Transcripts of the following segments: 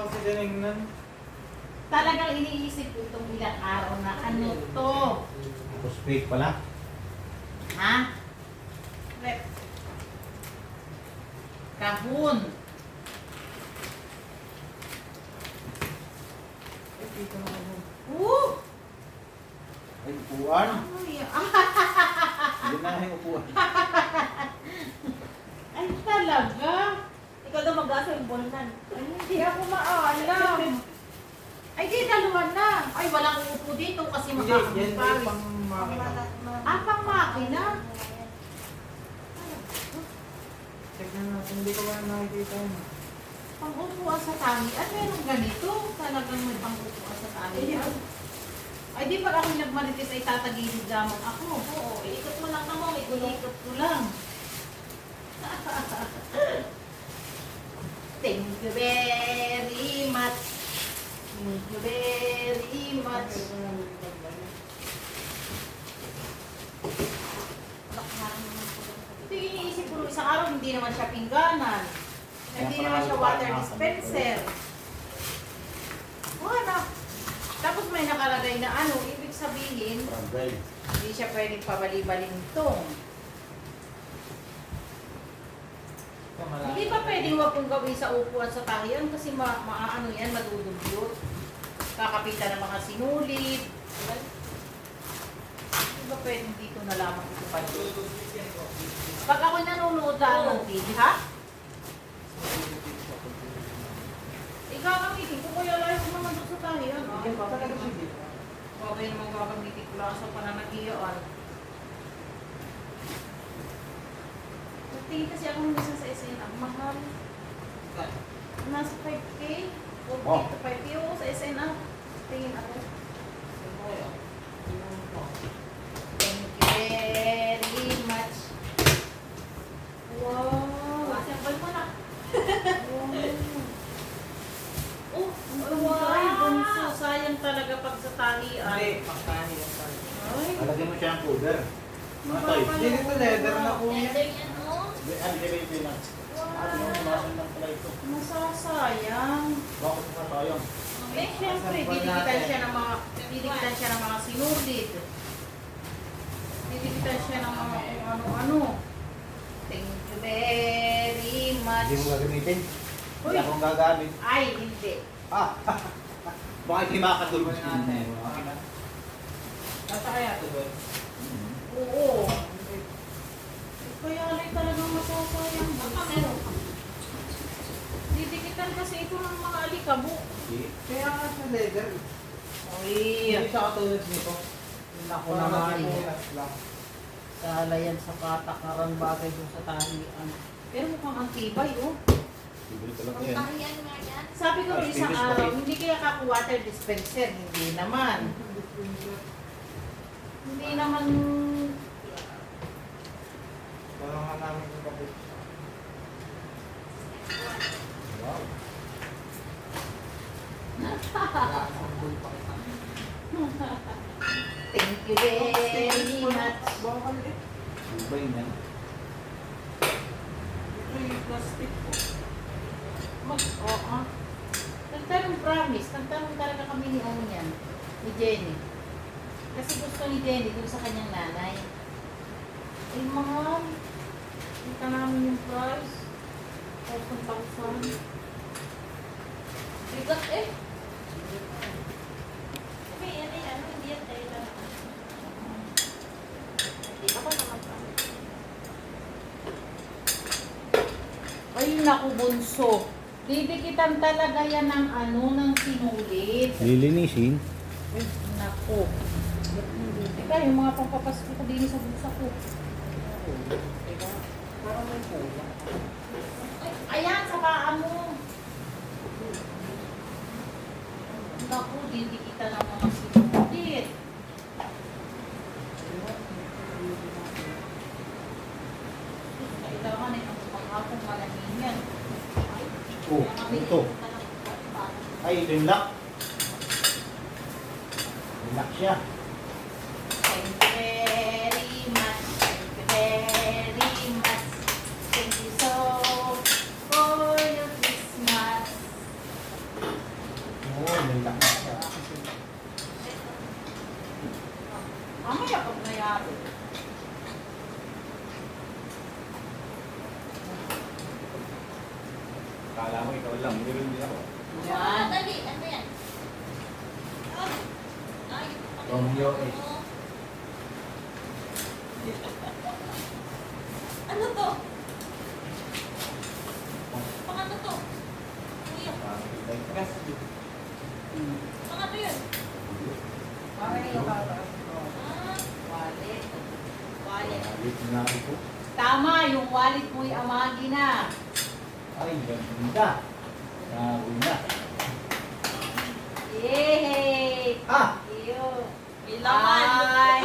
kasi tinignan. Talagang iniisip ko itong ilang araw na ano to. Phosphate pala. Ha? Rep. Kahon. Ay, dito na ako. Woo! Ay, upuan. Ano yan? Hindi na yung upuan. Ay, talaga? Ikaw daw mag-asa yung bolnan. Ay, hindi ako maalam. Ay, di, dalawa na. Ay, walang upo dito kasi Hindi, yan ay makakaparis. pang makina. Ah, pang makina? Check na natin, hindi ko ba nakikita yun. Pang upuan sa talian, meron ganito. Talagang may pang upuan sa talian. Ay, di ba ako nagmarites ay tatagilid lamang ako? Oo, iikot mo lang na mo, may gulong. Iikot ko lang. Thank you very much. Thank you very much. Ito yung iniisip ko nung isang araw, hindi naman siya pingganan. Hindi naman siya water dispenser. Wala. Tapos may nakalagay na ano, ibig sabihin, Barangay. hindi siya pwedeng pabali-balintong. Hindi ba pwedeng wag kong gawin sa upuan sa tahiyan kasi maaano yan, madudugyot. Kakapitan ng mga sinulid. Hindi ba pwedeng dito na lamang ito pa dito? Pag ako nanonood ng TV, ha? Ikaw gamitin ko kaya lahat ko naman doon sa tahiyan. Okay naman gagamitin ko lang sa pananagiyaan. Tingin kasi ako minsan sa SN, ang mahal. Nasa 5K? O Oh. 5K o sa SN, tingin ako. Thank you very much. Wow! Assemble mo na. Oh, wow! Bunso, sayang talaga pag sa talian. Hindi, pangkani yung tayo. Ay, Lalagyan mo siya ng powder. Mga toy. Hindi nito leather na po yan. Leather yan, oh. Ano kaya ito na? Ano yung sumasan ng pala ito? masasayang. Bakit nga sayang? Eh, syempre, didikitan siya ng mga sinulid. Didikitan siya ng mga kung ano-ano. Thank you very much. Hindi mo gagamitin? Uy. Hindi akong gagamit. Ay, hindi. Ah! Bakit hindi makakatulog Ano natin? Nasa kaya ito doon? Oo. Kaya alay talagang masasayang. Baka meron ka. Didikitan kasi ito ng mga alikabok. Hindi. Kaya nga sa leather. Uy, Hindi siya katulad nito. naku Parang naman. nagpupunas lang. Kala yan sa patakaran bagay doon sa talian. Pero mukhang ang tibay, oh. Bibili ko lang Ang yan. tahiyan nga yan. Sabi ko Ay, isang Stevens araw, bakit? hindi kaya kaku water dispenser, hindi naman. Hindi naman, Parang nga namin yung kapit. Wow. Nakasample pa kita. thank you very much. Bakal eh. Subay yan. Ito yung plastic po. Oo. Nagtanong promise, nagtanong talaga kami ni ano yan, ni Jenny. Kasi gusto ni Jenny dun sa kanyang nanay. Eh, mahal. Kita namin yung price. 4,000. Bigat eh. Okay, yan ay ano, hindi yan tayo lang. Hindi ako naman pa. Ay, naku, bunso. Didikitan talaga yan ng ano, ng sinulit. Lilinisin. Ay, naku. Teka, yung mga pampapasko ko din sa bulsa ko. Diba? Parang may kulang. Ayan, sa paa mo. Naku, didikitan ng mga sinulit. Kailangan eh, ang panghapong malamin yan. Oh, ito. Ay, ito yung lock. Yung lock siya. Thank you very much. Thank you very much. Thank you so for your Christmas. may lakad siya. Mamaya pag nayari. Kala mo ikaw lang, meron din ako. Yan. Dali, ano yan? Ay, Romeo eh. ano to? Pang ano to? Kuya, Gas. pang ano yun? Parang yung kataas ko. Ah, Wallet. wallet. Alit na ito. Tama, yung wallet mo'y amagi na. Ay, ganda. Sabi na. Yay! Ah! Iyo. May laman. Ay!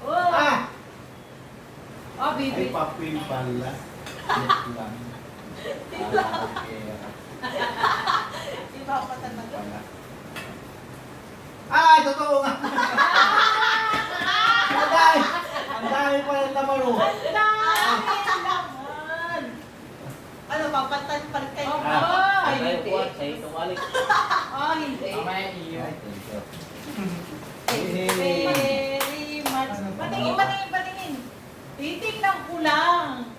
Oh! Ah! Oh, Ay, bibi. papel pala. Yes lang. Kala ko pera. Iba pa talaga. Wala. Ah, totoo nga. Ang dami pa ng laman mo. Naman! Ano, papatan pa rin kayo? Oh, Ah, ay, tayo hindi. po, sa'yo tumalik. Oh, hindi. Mamaya iyo. Ay, thank you. Very much. Patingin, patingin, patingin. Titingnan ko lang.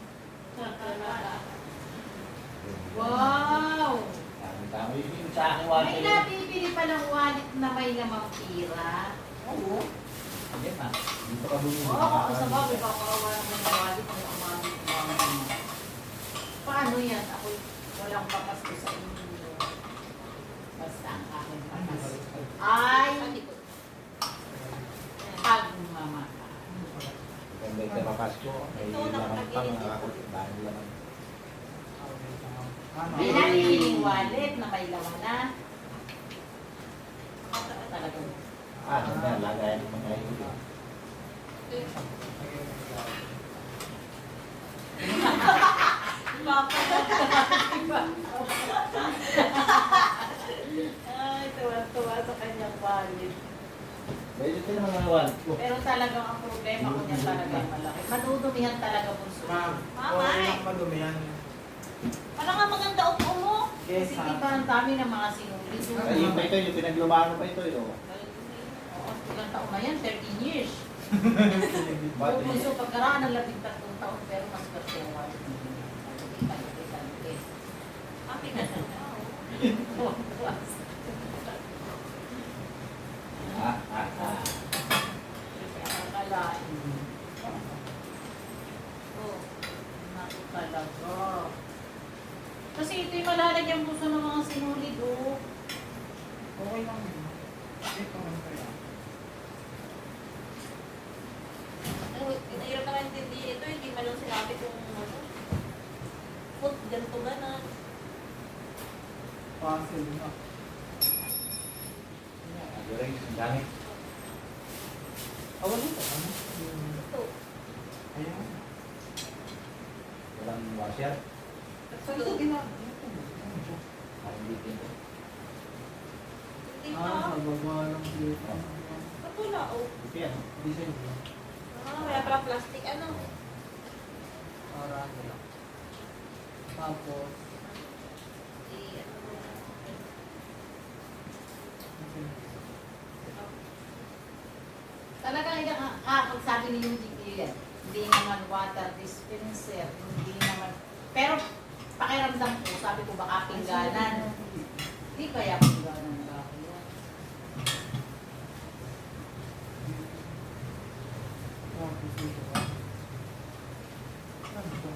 Wow! Dami yung sa akin May wallet. nabibili pa ng wallet na may lamang pira. Oo. Hindi pa. Dito ka bumili. Oo, sa bagay, papakawa naman ng wallet ng amamit mo. Paano yan? Ako walang papasko sa inyo. Basta ang aking papasko ay pagmamahal. Ganda yung Papasko. May Ito, laman pang nakakagilid nakakot. Dahil laman. May nabibiling wallet na may laman na. Talagang Ah, ganda. Lagayan ng mga yun. ay, tuwa-tuwa sa kanyang wallet. Pwede din naman ang wallet ko. Pero talagang ang problema ko niya talaga ay malaki. Madudumihan talaga bunso. Ma'am, Mama, huwag eh. lang madumi yan. Parang nga maganda upo mo. Yes, Kasi ha? di ba ang dami ng mga sinulit. Ay, yung pa ito, yung pinaglumano pa ito. Yun. Oo, ilang taon na yan? 13 years. Ba't Yung hindi? bunso pagkaraan ng 13 taon pero mas kasi ang wallet niya. Talipis. Happy na siya. Akalain. Oh. Naku talaga. Kasi ito yung malalagyan puso ng mga sinulid, oh. Okay lang yun. Ito lang kaya. Nahirap naman intindihin ito. Hindi man lang sinabi kung ano. Put, ganito ba na? Puzzle na. During, ang dami. Ah, wala ito. Ano? Yung- Ito. Ayan. Walang washer. Saan ito ginagawa? Parang dito ito. Hindi Ah, pa. sa baba lang dito. Ba't wala? Oh. Ito yan. Design ko. Ah, wala pala plastic. Ano? Para ano lang. Tapos, Ano mo na. Talagang pag sabi ni yung hindi naman water dispenser, hindi naman, pero pakiramdam ko, sabi ko baka pingganan. Hindi kaya pingganan baka yan. tapos dito ba? Ano to?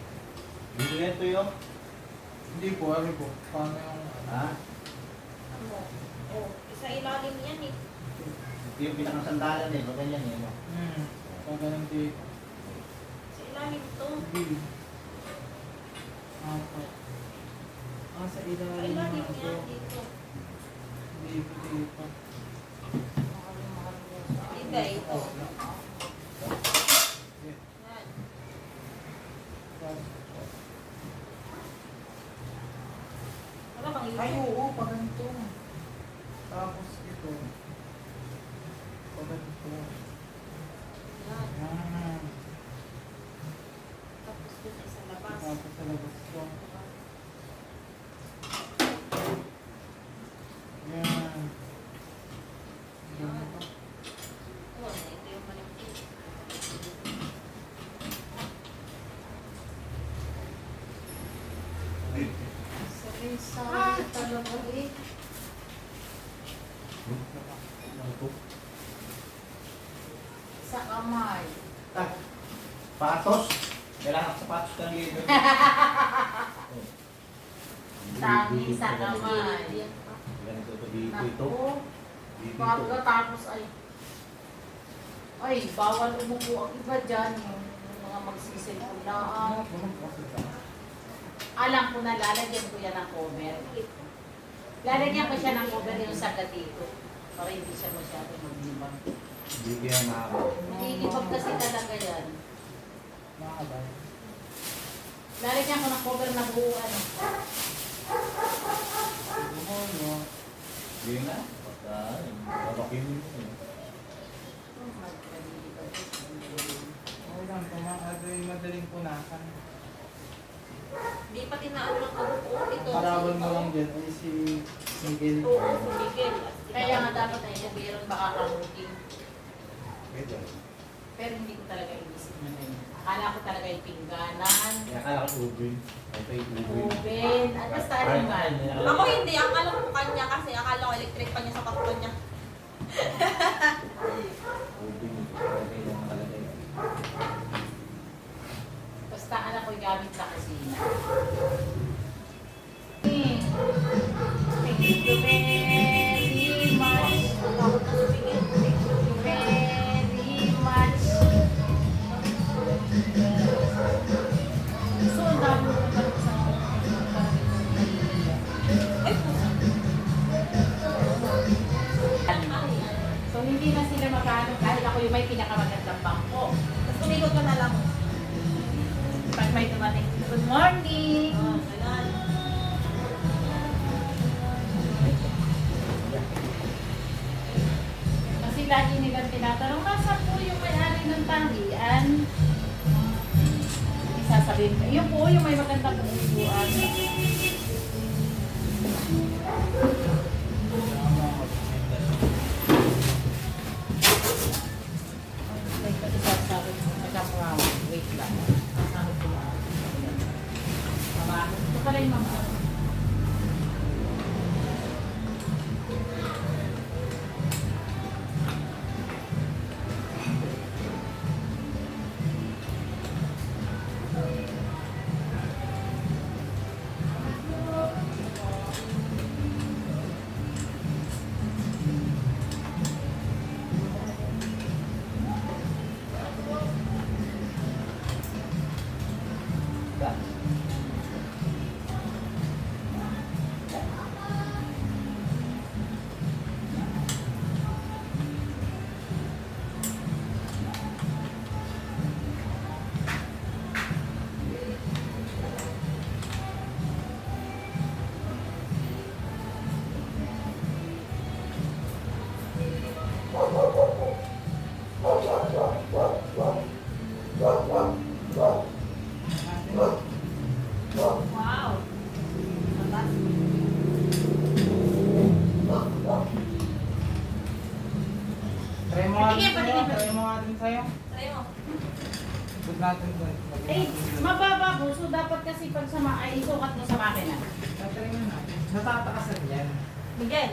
Dito yan ito yun. Hindi po, ano po? Paano yung... Ha? Ano? Oh. Isa ilalim yan eh. Ito yung pinakasandalan eh. Baga yan eh. No? Pag ganun dito. Sa ilalim to. Hindi. Apat. Ah, sa Sa ilalim ilalim na yan ito. dito. Dito, dito. Hindi, ito. Yeah. Yan. Tapos, Wala kang ay, YouTube. oo, pa ganito. Tapos ito. Pa ganito. Yan. Yan. Tapos dito sa labas. Tapos sa labas ko. naman eh. Ano to? Sa kamay. Ah, patos. Kailangan sapatos ka dito. Tangi sa kamay. Ganito to dito ito. Naku. Dito ito. Pagkatapos ay, bawal umupo ang iba dyan. Yung mga magsisilpon lang. Alam ko na, lalagyan ko yan ng cover. Lalagyan ko siya ng cover yung sagad dito. Para hindi siya masyado maglibang. Hindi kaya nakaka. Nagigibag kasi talaga yan. Makakabay. Lalagyan ko ng cover na buo ano. Hindi na. Pagka, babakin mo yun. Okay lang, madaling punasan. Hindi pa tinaano ng kabuo. Ito. Parawan mo lang dyan ay si Miguel. Oo, si Miguel. Kaya nga dapat ay meron baka kamuting. Pwede. Pero hindi ko talaga inisip na ganyan. Akala ko talaga yung pingganan, Kaya kala ko ubin. Ito yung ubin. oven, at basta rin man. Ako hindi. Akala ko kanya kasi akala ko electric pa niya sa pakto niya. Ubin. Okay lang nakalagay. Basta anak ko gamit sa kusina. Thank you very much. Takot na si Miguel. Thank you very much. So, ang dami ko pa sa Ay, pusa. So, hindi na sila magkano dahil ako yung may pinakamagandang bangko. Tapos umikot ka na lang. Pag may dumating, good morning! Oh, ganun. Kasi lagi nilang tinatanong, nasa po yung may-ari ng tangian? Sasabihin ko, yun po yung may magandang upuan. Wait, isasabi ko, nagkapungawa. Wait lang. Sasabi ko lang. Mama, ito pala yung mama. Wow. Try mo nga Patingin, din sa'yo. patingin. Try mo nga din sa'yo. Try mo. Put natin doon. Eh, mababa po. So, dapat kasi pag ay isukat mo sa makina. Try mo na. Natatakasan yan. Miguel.